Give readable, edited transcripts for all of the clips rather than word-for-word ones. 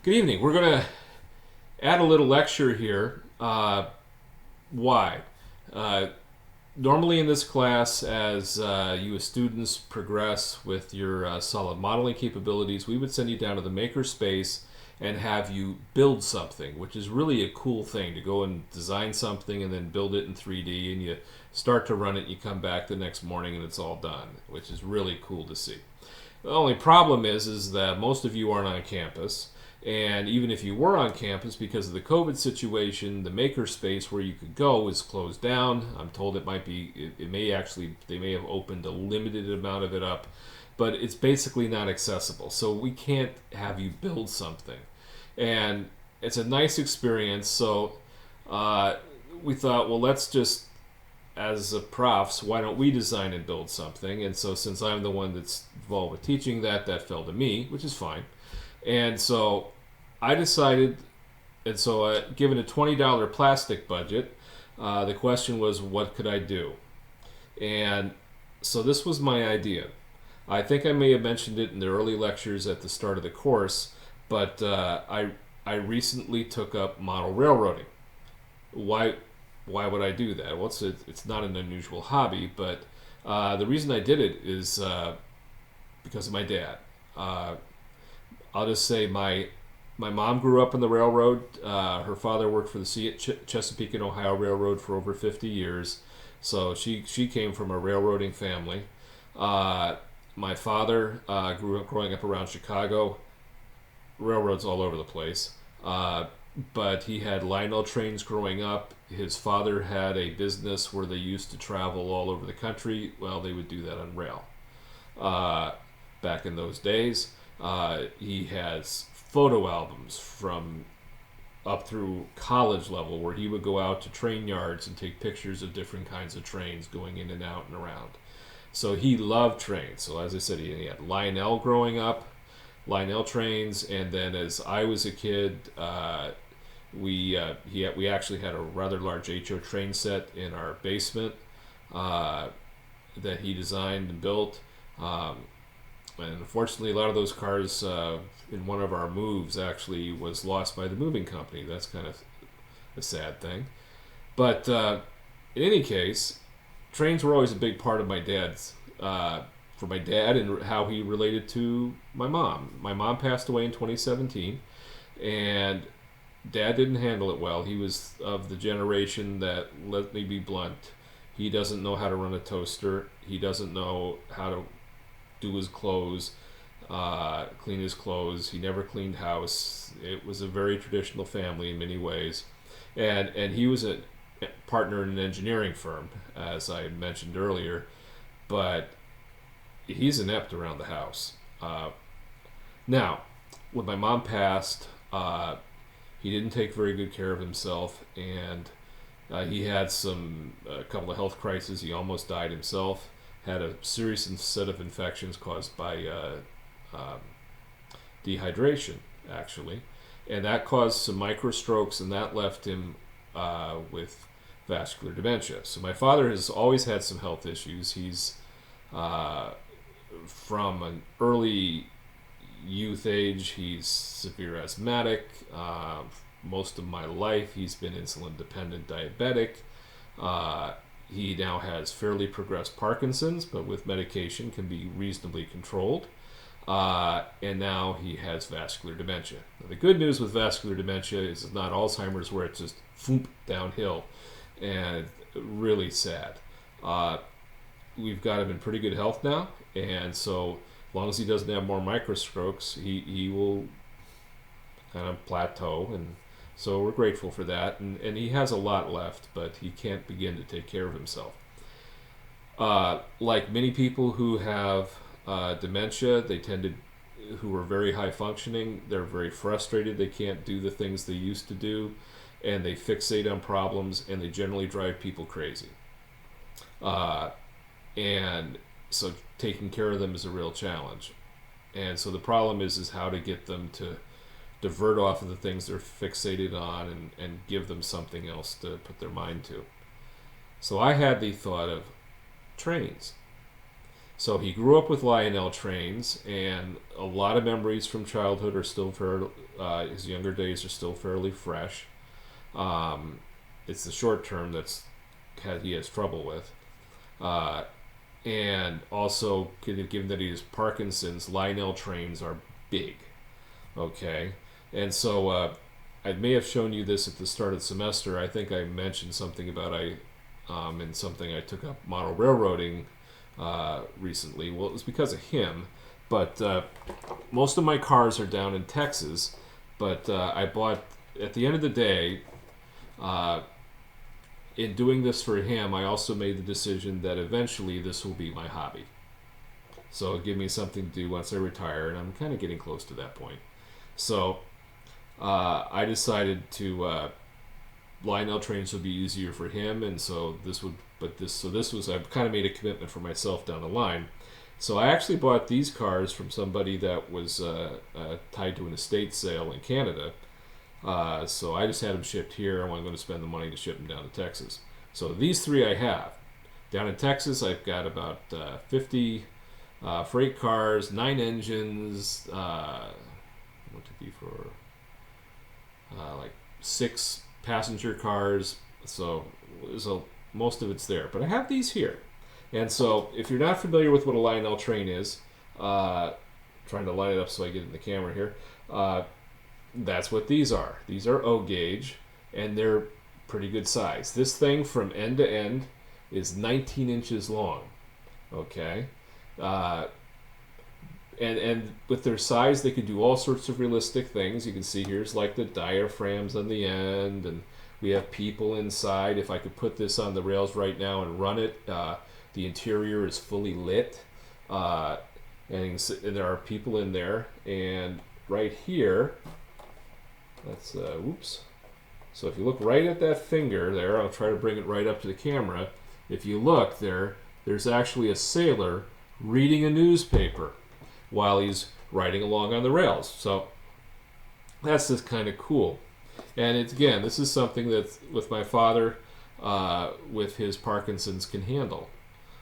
Good evening. We're going to add a little lecture here. Why? Uh, Normally in this class, as you as students progress with your solid modeling capabilities, we would send you down to the maker space and have you build something, which is really a cool thing to go and design something and then build it in 3D, and you start to run it, you come back the next morning and it's all done, which is really cool to see. The only problem is that most of you aren't on campus, and even if you were on campus, because of the COVID situation, the maker space where you could go is closed down. I'm told it may actually, they may have opened a limited amount of it up, but it's basically not accessible. So we can't have you build something. And it's a nice experience. So we thought, well, let's just, as a profs, why don't we design and build something? And so since I'm the one that's involved with teaching that fell to me, which is fine. And so I decided, and so given a $20 plastic budget, the question was, what could I do? And so this was my idea. I think I may have mentioned it in the early lectures at the start of the course, but I recently took up model railroading. Why would I do that? Well, it's not an unusual hobby, but the reason I did it is because of my dad. I'll just say my mom grew up on the railroad. Her father worked for the Chesapeake and Ohio Railroad for over 50 years, so she came from a railroading family. My father grew up growing up around Chicago. Railroads all over the place. But he had Lionel trains growing up. His father had a business where they used to travel all over the country. Well, they would do that on rail back in those days. He has photo albums from up through college level where he would go out to train yards and take pictures of different kinds of trains going in and out and around. So he loved trains. So as I said, he had Lionel growing up, Lionel trains, and then as I was a kid, we actually had a rather large HO train set in our basement that he designed and built. And unfortunately, a lot of those cars in one of our moves actually was lost by the moving company. That's kind of a sad thing. But in any case, trains were always a big part of my dad's, for my dad and how he related to my mom. My mom passed away in 2017, and Dad didn't handle it well. He was of the generation that, let me be blunt, he doesn't know how to run a toaster. He doesn't know how to do his clothes, clean his clothes. He never cleaned house. It was a very traditional family in many ways. And he was a partner in an engineering firm, as I mentioned earlier, but he's inept around the house. Now, when my mom passed, he didn't take very good care of himself, and he had a couple of health crises. He almost died himself. Had a serious set of infections caused by dehydration, actually, and that caused some microstrokes, and that left him with vascular dementia. So my father has always had some health issues. He's from an early youth age, he's severe asthmatic. Most of my life, he's been insulin dependent diabetic. He now has fairly progressed Parkinson's, but with medication can be reasonably controlled. And now he has vascular dementia. Now, the good news with vascular dementia is it's not Alzheimer's where it's just foomp downhill, and really sad. We've got him in pretty good health now, and so as long as he doesn't have more microstrokes, he will kind of plateau, and so we're grateful for that. And he has a lot left, but he can't begin to take care of himself. Like many people who have dementia, who are very high functioning, they're very frustrated. They can't do the things they used to do, and they fixate on problems, and they generally drive people crazy. And so taking care of them is a real challenge. And so the problem is how to get them to divert off of the things they're fixated on and give them something else to put their mind to. So I had the thought of trains. So he grew up with Lionel trains, and a lot of memories from childhood are still his younger days are still fairly fresh. Um, it's the short term he has trouble with. Uh, and also, given that he has Parkinson's, Lionel trains are big. Okay, and so I may have shown you this at the start of the semester. I think I mentioned something about in something I took up model railroading recently. Well, it was because of him, but most of my cars are down in Texas. But I bought at the end of the day. In doing this for him, I also made the decision that eventually this will be my hobby. So it'll give me something to do once I retire, and I'm kind of getting close to that point. So I decided to Lionel trains would be easier for him, and so this was I've kind of made a commitment for myself down the line. So I actually bought these cars from somebody that was tied to an estate sale in Canada. So I just had them shipped here. I'm going to spend the money to ship them down to Texas. So these three I have. Down in Texas, I've got about 50 freight cars, 9 engines, what to be for like 6 passenger cars. So most of it's there. But I have these here. And so if you're not familiar with what a Lionel train is, trying to line it up so I get in the camera here, that's what these are. These are O gauge, and they're pretty good size. This thing from end to end is 19 inches long. Okay, and with their size, they can do all sorts of realistic things. You can see here's like the diaphragms on the end, and we have people inside. If I could put this on the rails right now and run it, the interior is fully lit, and there are people in there. And right here. That's whoops. So if you look right at that finger there, I'll try to bring it right up to the camera. If you look there, there's actually a sailor reading a newspaper while he's riding along on the rails. So that's just kind of cool. And again, this is something that with my father, with his Parkinson's, can handle.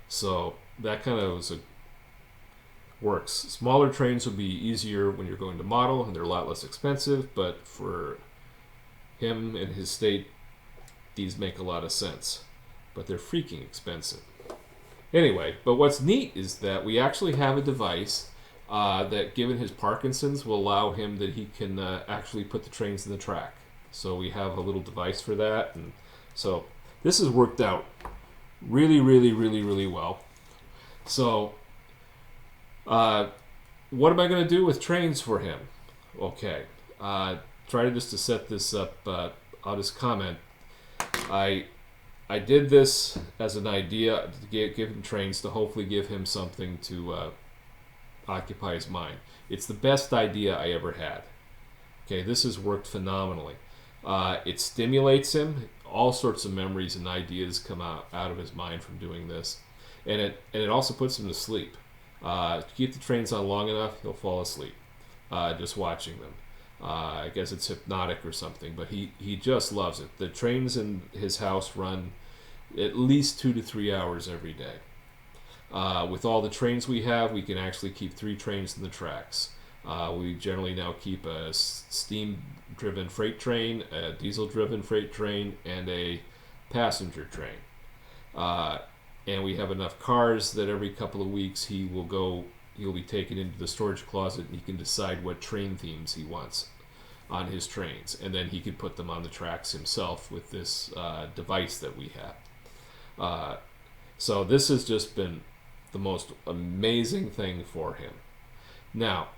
So that kind of works. Smaller trains will be easier when you're going to model, and they're a lot less expensive, but for him and his state, these make a lot of sense. But they're freaking expensive. Anyway, but what's neat is that we actually have a device that, given his Parkinson's, will allow him that he can actually put the trains in the track. So we have a little device for that, and so this has worked out really, really, really, really well. So what am I going to do with trains for him? Okay, try to set this up. I'll just comment. I did this as an idea to give him trains to hopefully give him something to occupy his mind. It's the best idea I ever had. Okay, this has worked phenomenally. It stimulates him. All sorts of memories and ideas come out of his mind from doing this, and it also puts him to sleep. Keep the trains on long enough, he'll fall asleep just watching them. I guess it's hypnotic or something, but he just loves it. The trains in his house run at least 2 to 3 hours every day. With all the trains we have, we can actually keep 3 trains in the tracks. We generally now keep a steam-driven freight train, a diesel-driven freight train, and a passenger train. And we have enough cars that every couple of weeks he'll be taken into the storage closet, and he can decide what train themes he wants on his trains, and then he can put them on the tracks himself with this device that we have. So this has just been the most amazing thing for him. Now,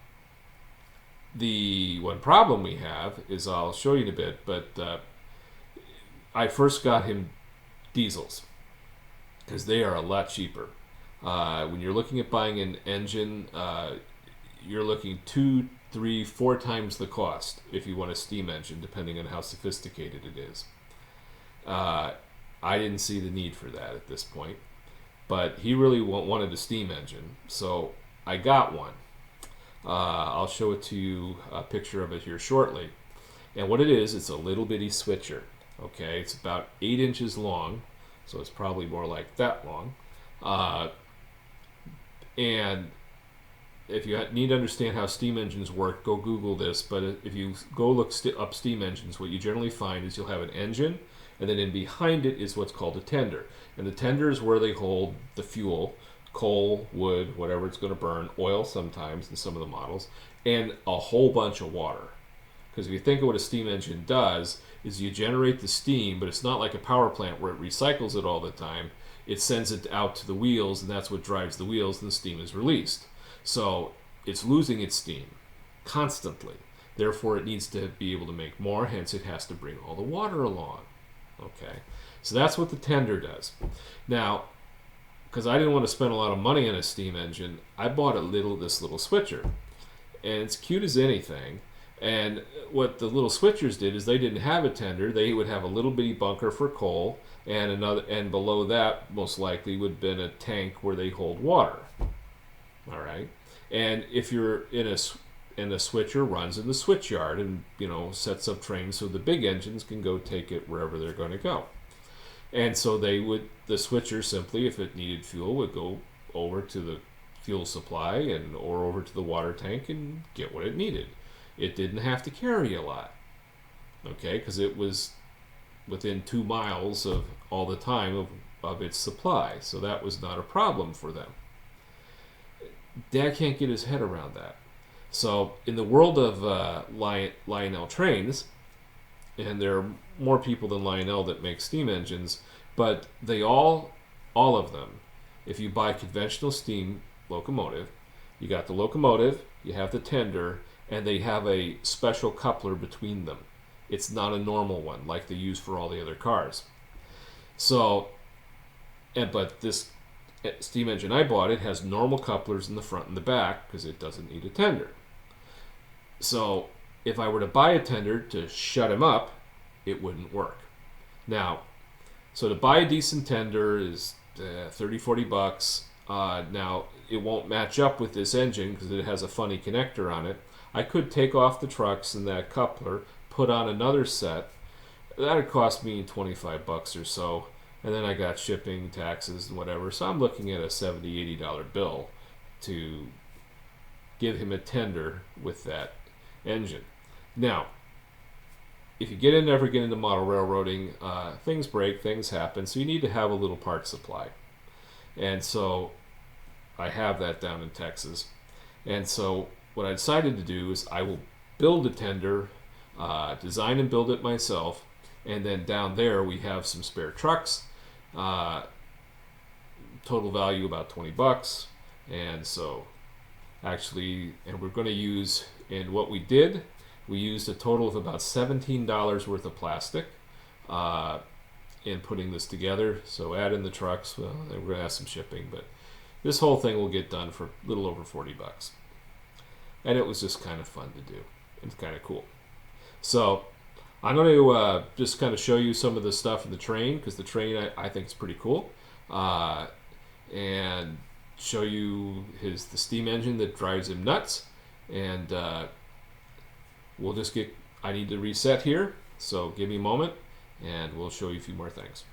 the one problem we have is, I'll show you in a bit, but I first got him diesels, because they are a lot cheaper. When you're looking at buying an engine, you're looking 2, 3, 4 times the cost if you want a steam engine, depending on how sophisticated it is. I didn't see the need for that at this point, but he really wanted a steam engine, so I got one. I'll show it to you, a picture of it here shortly. And what it is, it's a little bitty switcher. Okay, it's about 8 inches long, so it's probably more like that long. And if you need to understand how steam engines work, go Google this. But if you go look up steam engines, what you generally find is you'll have an engine, and then in behind it is what's called a tender. And the tender is where they hold the fuel, coal, wood, whatever it's going to burn, oil sometimes in some of the models, and a whole bunch of water. Because if you think of what a steam engine does, is you generate the steam, but it's not like a power plant where it recycles it all the time. It sends it out to the wheels, and that's what drives the wheels, and the steam is released. So it's losing its steam constantly. Therefore, it needs to be able to make more, hence it has to bring all the water along. Okay, so that's what the tender does. Now, because I didn't want to spend a lot of money on a steam engine, I bought this little switcher. And it's cute as anything. And what the little switchers did is they didn't have a tender. They would have a little bitty bunker for coal, and below that, most likely, would have been a tank where they hold water. All right, and if you're in a switcher runs in the switch yard and sets up trains so the big engines can go take it wherever they're going to go. And so the switcher simply, if it needed fuel, would go over to the fuel supply or over to the water tank and get what it needed. It didn't have to carry a lot, okay, because it was within 2 miles of all the time of its supply, so that was not a problem for them. Dad can't get his head around that. So in the world of Lionel trains, and there are more people than Lionel that make steam engines, but they all of them, if you buy conventional steam locomotive, you got the locomotive, you have the tender, and they have a special coupler between them. It's not a normal one like they use for all the other cars. So, but this steam engine I bought, it has normal couplers in the front and the back because it doesn't need a tender. So if I were to buy a tender to shut him up, it wouldn't work. Now, so to buy a decent tender is $30-40. Now, it won't match up with this engine because it has a funny connector on it. I could take off the trucks and that coupler, put on another set. That would cost me $25 or so. And then I got shipping, taxes, and whatever. So I'm looking at a $70-80 bill to give him a tender with that engine. Now, if you ever get into model railroading, things break, things happen. So you need to have a little part supply. And so I have that down in Texas. And so what I decided to do is I will build a tender, design and build it myself. And then down there we have some spare trucks. Total value about $20, and so actually, and we're going to use, and what we used a total of about $17 worth of plastic in putting this together. So add in the trucks, well, we're going to have some shipping, but this whole thing will get done for a little over $40, and it was just kind of fun to do. It's kind of cool. So I'm going to just kind of show you some of the stuff in the train, because the train I think is pretty cool, and show you the steam engine that drives him nuts. And I need to reset here, so give me a moment and we'll show you a few more things.